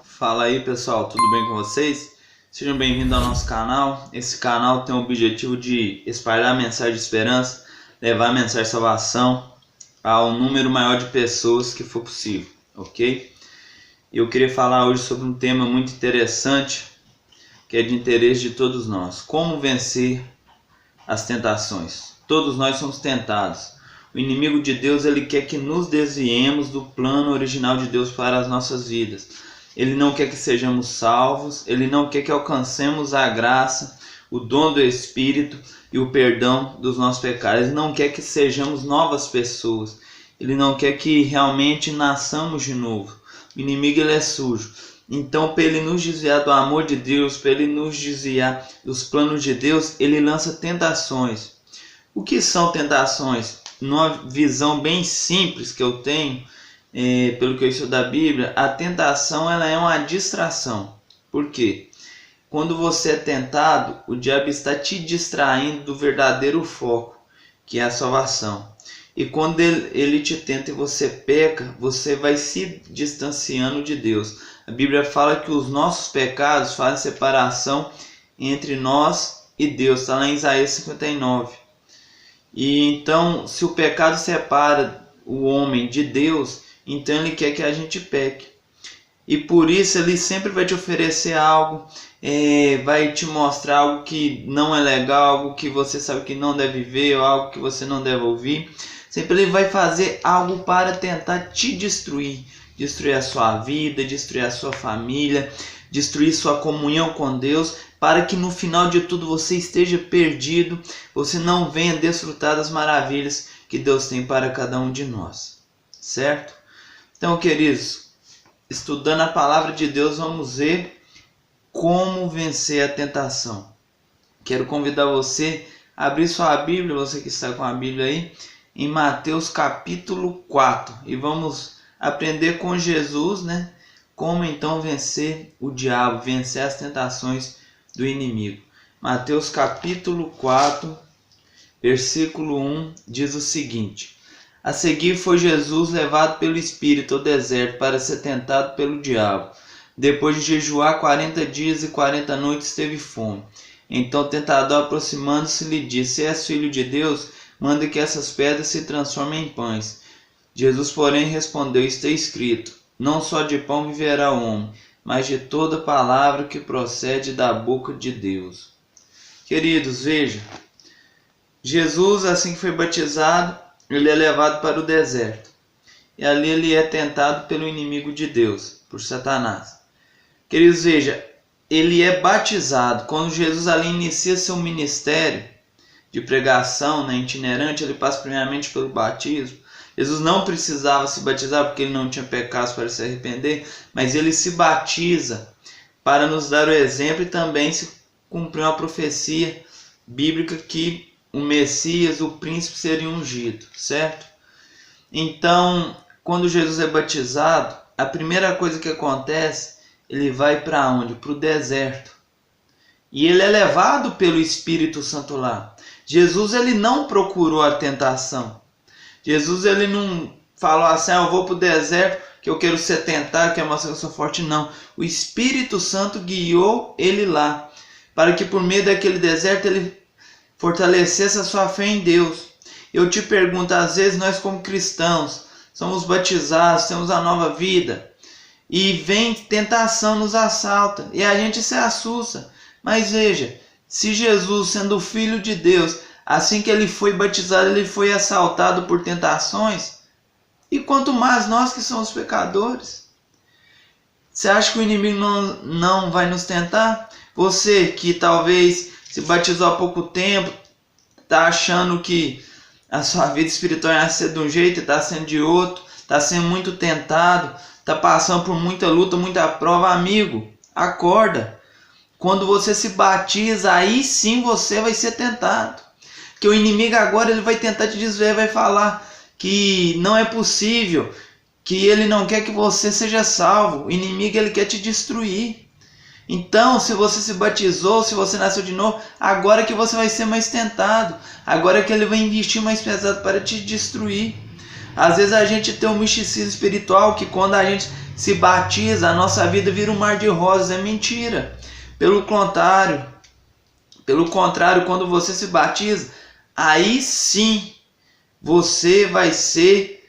Fala aí pessoal, tudo bem com vocês? Sejam bem-vindos ao nosso canal. Esse canal tem o objetivo de espalhar a mensagem de esperança, levar a mensagem de salvação ao número maior de pessoas que for possível, ok? Eu queria falar hoje sobre um tema muito interessante, que é de interesse de todos nós. Como vencer as tentações? Todos nós somos tentados. O inimigo de Deus, ele quer que nos desviemos do plano original de Deus para as nossas vidas. Ele não quer que sejamos salvos, ele não quer que alcancemos a graça, o dom do Espírito e o perdão dos nossos pecados. Ele não quer que sejamos novas pessoas, ele não quer que realmente nasçamos de novo. O inimigo, ele é sujo. Então, para ele nos desviar do amor de Deus, para ele nos desviar dos planos de Deus, ele lança tentações. O que são tentações? Numa visão bem simples que eu tenho, pelo que eu estudo da Bíblia, a tentação ela é uma distração. Por quê? Quando você é tentado, o diabo está te distraindo do verdadeiro foco, que é a salvação. E quando ele te tenta e você peca, você vai se distanciando de Deus. A Bíblia fala que os nossos pecados fazem separação entre nós e Deus. Está lá em Isaías 59. E então, se o pecado separa o homem de Deus, então ele quer que a gente peque. E por isso ele sempre vai te oferecer algo, vai te mostrar algo que não é legal, algo que você sabe que não deve ver, ou algo que você não deve ouvir. Sempre ele vai fazer algo para tentar te destruir. Destruir a sua vida, destruir a sua família, destruir sua comunhão com Deus, para que no final de tudo você esteja perdido, você não venha desfrutar das maravilhas que Deus tem para cada um de nós, certo? Então, queridos, estudando a palavra de Deus, vamos ver como vencer a tentação. Quero convidar você a abrir sua Bíblia, você que está com a Bíblia aí, em Mateus capítulo 4, e vamos aprender com Jesus, né? Como então vencer o diabo, vencer as tentações do inimigo. Mateus capítulo 4, versículo 1 diz o seguinte: A seguir foi Jesus levado pelo Espírito ao deserto para ser tentado pelo diabo. Depois de jejuar 40 dias e 40 noites teve fome. Então o tentador, aproximando-se, lhe disse: Se és filho de Deus, manda que essas pedras se transformem em pães. Jesus, porém, respondeu: Está escrito, não só de pão viverá o homem, mas de toda palavra que procede da boca de Deus. Queridos, veja, Jesus, assim que foi batizado, ele é levado para o deserto. E ali ele é tentado pelo inimigo de Deus, por Satanás. Queridos, veja, ele é batizado. Quando Jesus ali inicia seu ministério de pregação, né, itinerante, ele passa primeiramente pelo batismo. Jesus não precisava se batizar porque ele não tinha pecados para se arrepender, mas ele se batiza para nos dar o exemplo e também se cumprir uma profecia bíblica que o Messias, o príncipe, seria ungido, certo? Então, quando Jesus é batizado, a primeira coisa que acontece, ele vai para onde? Para o deserto. E ele é levado pelo Espírito Santo lá. Jesus, ele não procurou a tentação. Jesus, ele não falou assim: eu vou para o deserto que eu quero ser tentado, quero mostrar que eu sou forte. Não. O Espírito Santo guiou ele lá, para que por meio daquele deserto ele fortalecesse a sua fé em Deus. Eu te pergunto, às vezes nós como cristãos, somos batizados, temos a nova vida, e vem tentação, nos assalta, e a gente se assusta. Mas veja, se Jesus, sendo filho de Deus, assim que ele foi batizado, ele foi assaltado por tentações, e quanto mais nós que somos pecadores. Você acha que o inimigo não vai nos tentar? Você que talvez se batizou há pouco tempo, está achando que a sua vida espiritual ia ser de um jeito e está sendo de outro, está sendo muito tentado, está passando por muita luta, muita prova. Amigo, acorda. Quando você se batiza, aí sim você vai ser tentado. Porque o inimigo agora ele vai tentar te desviar, vai falar que não é possível, que ele não quer que você seja salvo. O inimigo ele quer te destruir. Então, se você se batizou, se você nasceu de novo, agora que você vai ser mais tentado. Agora que ele vai investir mais pesado para te destruir. Às vezes a gente tem um misticismo espiritual que quando a gente se batiza, a nossa vida vira um mar de rosas. É mentira. Pelo contrário, quando você se batiza, aí sim você vai ser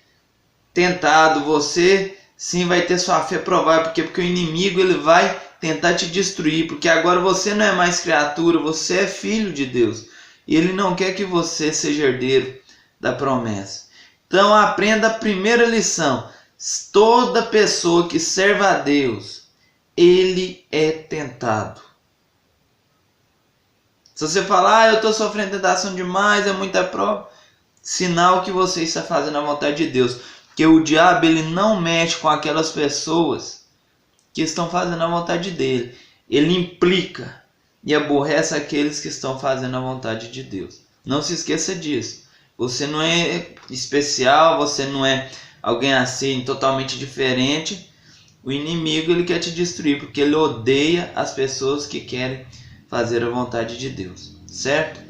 tentado, você sim vai ter sua fé provada, porque o inimigo ele vai tentar te destruir, porque agora você não é mais criatura, você é filho de Deus, e ele não quer que você seja herdeiro da promessa. Então aprenda a primeira lição: toda pessoa que serve a Deus, ele é tentado. Se você falar, eu estou sofrendo tentação demais, é muita prova, sinal que você está fazendo a vontade de Deus. Porque o diabo ele não mexe com aquelas pessoas que estão fazendo a vontade dele. Ele implica e aborrece aqueles que estão fazendo a vontade de Deus. Não se esqueça disso. Você não é especial, você não é alguém assim totalmente diferente. O inimigo ele quer te destruir porque ele odeia as pessoas que querem fazer a vontade de Deus, certo?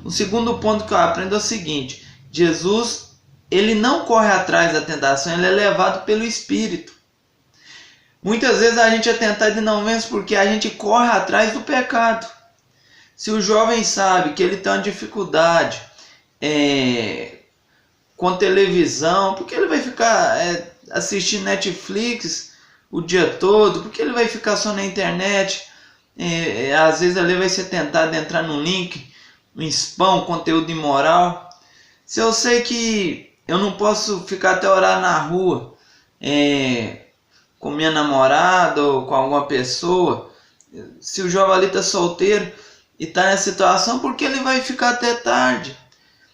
O segundo ponto que eu aprendo é o seguinte: Jesus, ele não corre atrás da tentação, ele é levado pelo Espírito. Muitas vezes a gente é tentado e não vence porque a gente corre atrás do pecado. Se o jovem sabe que ele tem uma dificuldade com televisão, porque ele vai ficar assistindo Netflix o dia todo, porque ele vai ficar só na internet, às vezes ele vai ser tentado a entrar num link, um spam, conteúdo imoral. Se eu sei que eu não posso ficar até orar na rua com minha namorada ou com alguma pessoa, se o jovem ali está solteiro e está nessa situação, porque ele vai ficar até tarde.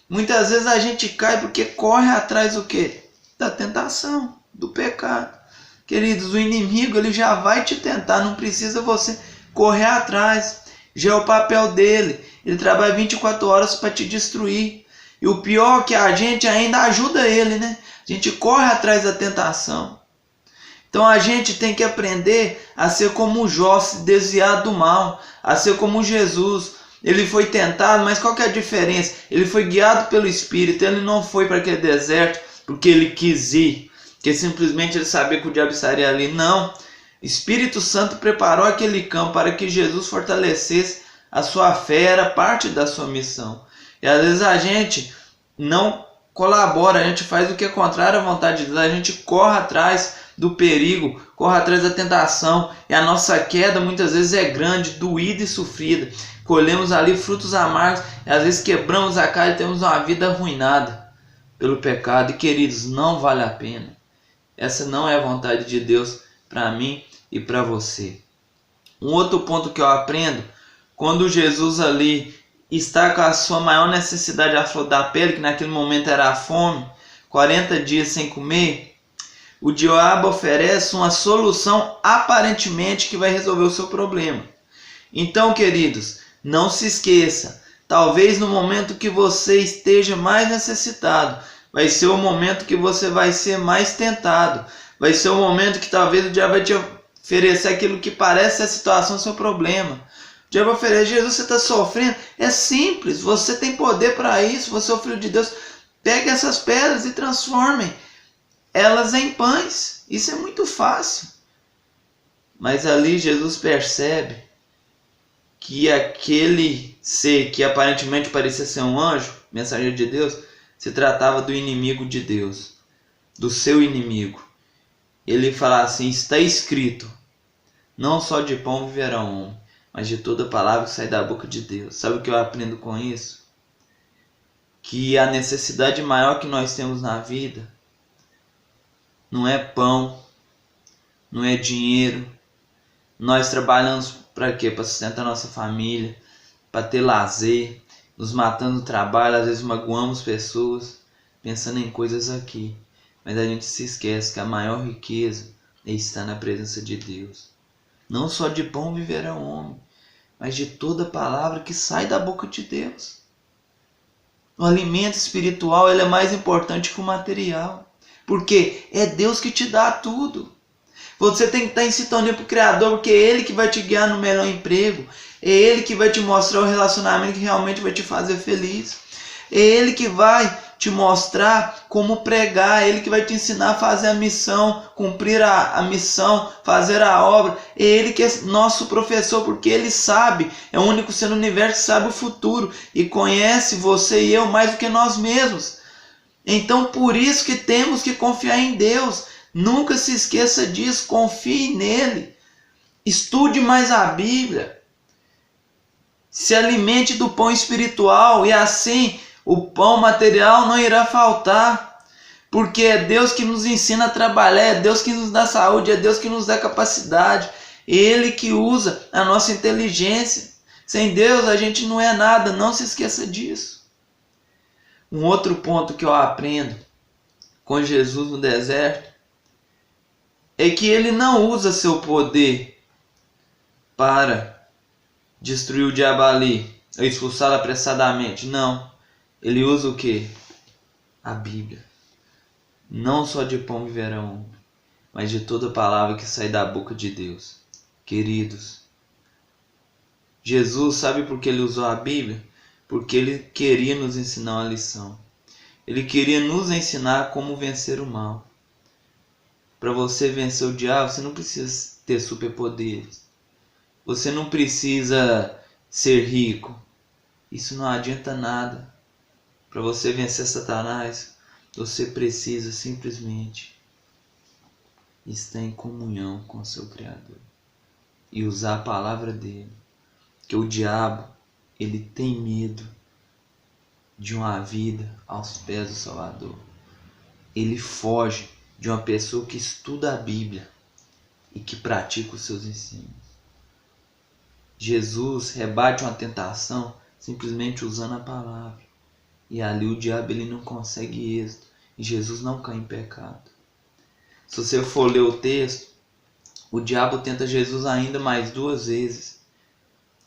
Muitas vezes a gente cai porque corre atrás do quê? Da tentação, do pecado. Queridos, o inimigo ele já vai te tentar, não precisa você correr atrás. Já é o papel dele. Ele trabalha 24 horas para te destruir. E o pior é que a gente ainda ajuda ele, né? A gente corre atrás da tentação. Então a gente tem que aprender a ser como Jó, se desviar do mal, a ser como Jesus. Ele foi tentado, mas qual que é a diferença? Ele foi guiado pelo Espírito, ele não foi para aquele deserto porque ele quis ir, porque simplesmente ele sabia que o diabo estaria ali. Não, o Espírito Santo preparou aquele campo para que Jesus fortalecesse a sua fé, era parte da sua missão. E às vezes a gente não colabora, a gente faz o que é contrário à vontade de Deus, a gente corre atrás do perigo, corre atrás da tentação, e a nossa queda muitas vezes é grande, doída e sofrida. Colhemos ali frutos amargos, e às vezes quebramos a cara e temos uma vida arruinada pelo pecado. E queridos, não vale a pena. Essa não é a vontade de Deus para mim e para você. Um outro ponto que eu aprendo, quando Jesus ali está com a sua maior necessidade à flor da pele, que naquele momento era a fome, 40 dias sem comer, o diabo oferece uma solução aparentemente que vai resolver o seu problema. Então, queridos, não se esqueça, talvez no momento que você esteja mais necessitado, vai ser o momento que você vai ser mais tentado, vai ser o momento que talvez o diabo vai te oferecer aquilo que parece a situação do seu problema. O diabo oferece: Jesus, você está sofrendo? É simples, você tem poder para isso, você é o Filho de Deus. Pegue essas pedras e transformem elas em pães. Isso é muito fácil. Mas ali Jesus percebe que aquele ser que aparentemente parecia ser um anjo, mensageiro de Deus, se tratava do inimigo de Deus, do seu inimigo. Ele fala assim: está escrito, não só de pão viverá o homem, mas de toda palavra que sai da boca de Deus. Sabe o que eu aprendo com isso? Que a necessidade maior que nós temos na vida não é pão, não é dinheiro. Nós trabalhamos para quê? Para sustentar nossa família, para ter lazer, nos matando no trabalho, às vezes magoamos pessoas, pensando em coisas aqui. Mas a gente se esquece que a maior riqueza é estar na presença de Deus. Não só de pão viverá o homem, mas de toda palavra que sai da boca de Deus. O alimento espiritual ele é mais importante que o material. Porque é Deus que te dá tudo. Você tem que estar em sintonia com o Criador, porque é Ele que vai te guiar no melhor emprego. É Ele que vai te mostrar o relacionamento que realmente vai te fazer feliz. É Ele que vai te mostrar como pregar, é Ele que vai te ensinar a fazer a missão, cumprir a missão, fazer a obra. É Ele que é nosso professor, porque Ele sabe, é o único ser no universo que sabe o futuro e conhece você e eu mais do que nós mesmos. Então por isso que temos que confiar em Deus. Nunca se esqueça disso, confie nele. Estude mais a Bíblia. Se alimente do pão espiritual e assim o pão material não irá faltar. Porque é Deus que nos ensina a trabalhar, é Deus que nos dá saúde, é Deus que nos dá capacidade. Ele que usa a nossa inteligência. Sem Deus a gente não é nada, não se esqueça disso. Um outro ponto que eu aprendo com Jesus no deserto é que ele não usa seu poder para destruir o diabo ali, ou expulsá-lo apressadamente. Não. Ele usa o quê? A Bíblia. Não só de pão viverá o homem, mas de toda palavra que sai da boca de Deus. Queridos, Jesus, sabe por que ele usou a Bíblia? Porque ele queria nos ensinar uma lição. Ele queria nos ensinar como vencer o mal. Para você vencer o diabo, você não precisa ter superpoderes. Você não precisa ser rico. Isso não adianta nada. Para você vencer Satanás, você precisa simplesmente estar em comunhão com o seu Criador e usar a palavra dele. Que o diabo, ele tem medo de uma vida aos pés do Salvador. Ele foge de uma pessoa que estuda a Bíblia e que pratica os seus ensinos. Jesus rebate uma tentação simplesmente usando a palavra. E ali o diabo ele não consegue êxito. E Jesus não cai em pecado. Se você for ler o texto, o diabo tenta Jesus ainda mais 2 vezes.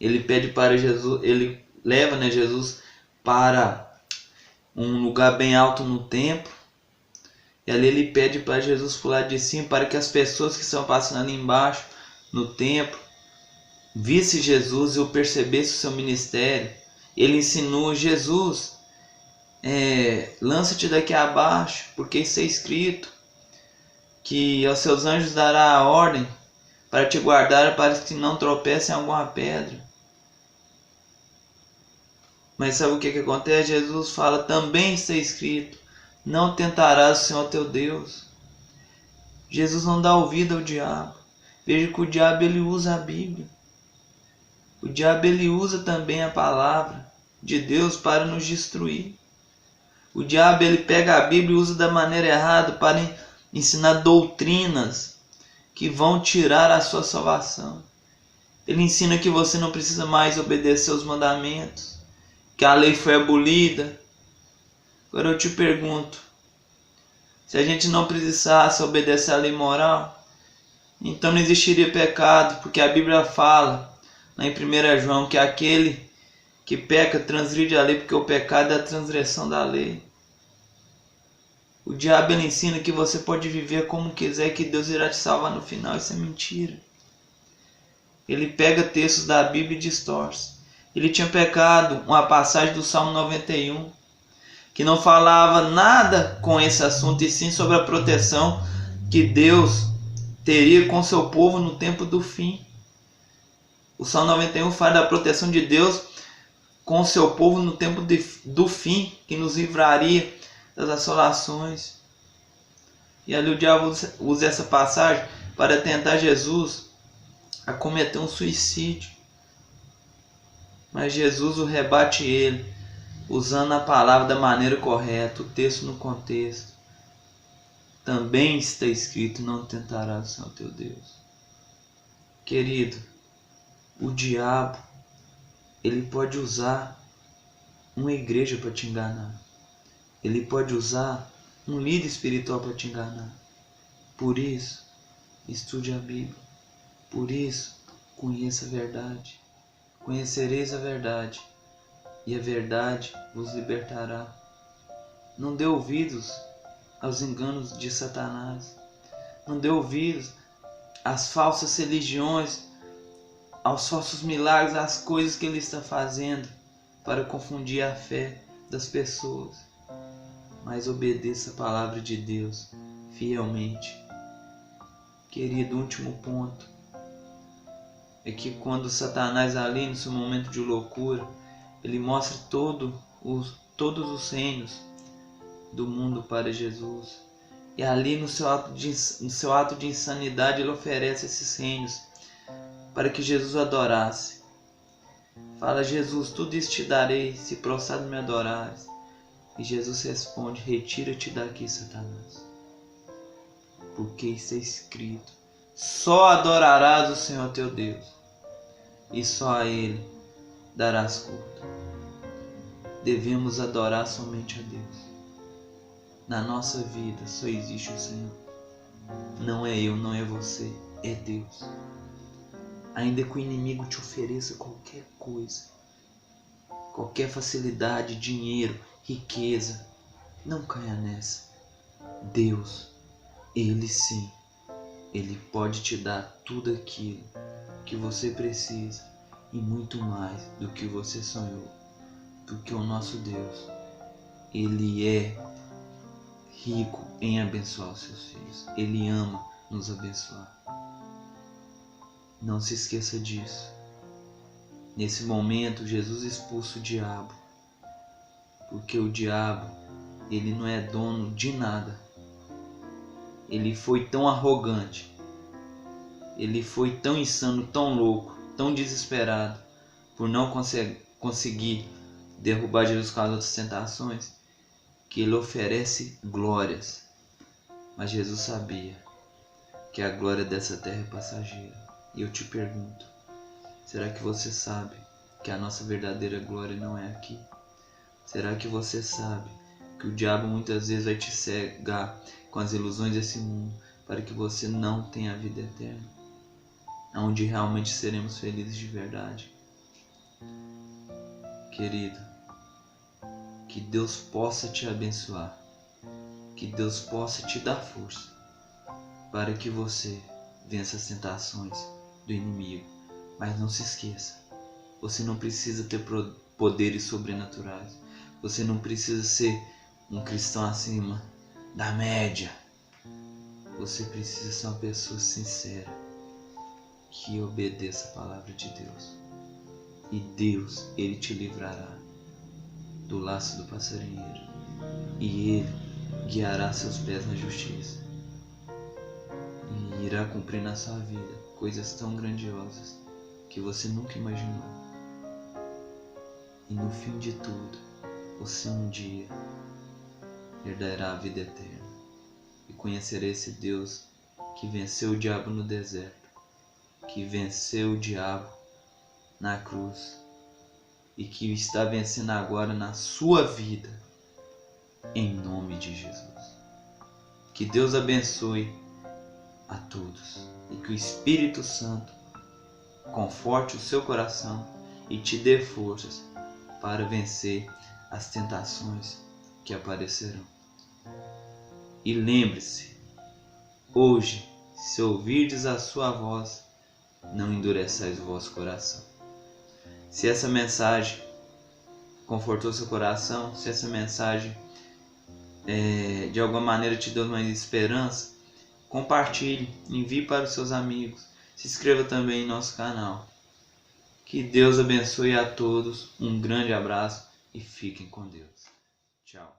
Ele pede para Jesus, ele leva, Jesus para um lugar bem alto no templo. E ali ele pede para Jesus pular de cima para que as pessoas que estão passando ali embaixo no templo visse Jesus e o percebesse o seu ministério. Ele ensinou Jesus, lança-te daqui abaixo, porque isso é escrito, que aos seus anjos dará a ordem para te guardar, para que não tropece em alguma pedra. Mas sabe o que acontece? Jesus fala, também está escrito, não tentarás o Senhor teu Deus. Jesus não dá ouvido ao diabo. Veja que o diabo ele usa a Bíblia. O diabo ele usa também a palavra de Deus para nos destruir. O diabo ele pega a Bíblia e usa da maneira errada para ensinar doutrinas que vão tirar a sua salvação. Ele ensina que você não precisa mais obedecer aos mandamentos, que a lei foi abolida. Agora eu te pergunto, se a gente não precisasse obedecer à lei moral, então não existiria pecado, porque a Bíblia fala, lá em 1 João, que aquele que peca transgride a lei, porque o pecado é a transgressão da lei. O diabo ele ensina que você pode viver como quiser, que Deus irá te salvar no final. Isso é mentira. Ele pega textos da Bíblia e distorce. Ele tinha pecado uma passagem do Salmo 91, que não falava nada com esse assunto, e sim sobre a proteção que Deus teria com seu povo no tempo do fim. O Salmo 91 fala da proteção de Deus com o seu povo no tempo do fim, que nos livraria das assolações. E ali o diabo usa essa passagem para tentar Jesus a cometer um suicídio. Mas Jesus o rebate ele, usando a palavra da maneira correta, o texto no contexto. Também está escrito, não tentarás o Senhor teu Deus. Querido, o diabo, ele pode usar uma igreja para te enganar. Ele pode usar um líder espiritual para te enganar. Por isso, estude a Bíblia. Por isso, conheça a verdade. Conhecereis a verdade, e a verdade vos libertará. Não dê ouvidos aos enganos de Satanás. Não dê ouvidos às falsas religiões, aos falsos milagres, às coisas que ele está fazendo para confundir a fé das pessoas. mas obedeça a palavra de Deus fielmente. Querido, o último ponto é que quando Satanás ali no seu momento de loucura, ele mostra todos os reinos do mundo para Jesus. E ali no seu ato de insanidade ele oferece esses reinos para que Jesus o adorasse. Fala: Jesus, tudo isso te darei se prostrado me adorares. E Jesus responde: retira-te daqui, Satanás, porque está escrito: só adorarás o Senhor teu Deus, e só a Ele darás culto. Devemos adorar somente a Deus. Na nossa vida só existe o Senhor. Não é eu, não é você, é Deus. Ainda que o inimigo te ofereça qualquer coisa, qualquer facilidade, dinheiro, riqueza, não caia nessa. Deus, Ele sim, Ele pode te dar tudo aquilo que você precisa e muito mais do que você sonhou, porque o nosso Deus, Ele é rico em abençoar os seus filhos. Ele ama nos abençoar. Não se esqueça disso. Nesse momento, Jesus expulsa o diabo, porque o diabo, ele não é dono de nada. Ele foi tão arrogante, ele foi tão insano, tão louco, tão desesperado por não conseguir derrubar Jesus com as outras tentações, que ele oferece glórias. Mas Jesus sabia que a glória dessa terra é passageira. E eu te pergunto, será que você sabe que a nossa verdadeira glória não é aqui? Será que você sabe que o diabo muitas vezes vai te cegar com as ilusões desse mundo para que você não tenha a vida eterna, onde realmente seremos felizes de verdade? Querido, que Deus possa te abençoar, que Deus possa te dar força para que você vença as tentações do inimigo. Mas não se esqueça, você não precisa ter poderes sobrenaturais, você não precisa ser um cristão acima da média. Você precisa ser uma pessoa sincera, que obedeça a palavra de Deus. E Deus, Ele te livrará do laço do passarinheiro, e Ele guiará seus pés na justiça, e irá cumprir na sua vida coisas tão grandiosas que você nunca imaginou. E no fim de tudo, você um dia herdará a vida eterna e conhecerá esse Deus que venceu o diabo no deserto, que venceu o diabo na cruz e que está vencendo agora na sua vida, em nome de Jesus. Que Deus abençoe a todos e que o Espírito Santo conforte o seu coração e te dê forças para vencer as tentações que aparecerão. E lembre-se, hoje, se ouvirdes a sua voz, não endureçais o vosso coração. Se essa mensagem confortou seu coração, se essa mensagem de alguma maneira te deu mais esperança, compartilhe, envie para os seus amigos, se inscreva também em nosso canal. Que Deus abençoe a todos, um grande abraço e fiquem com Deus. Tchau.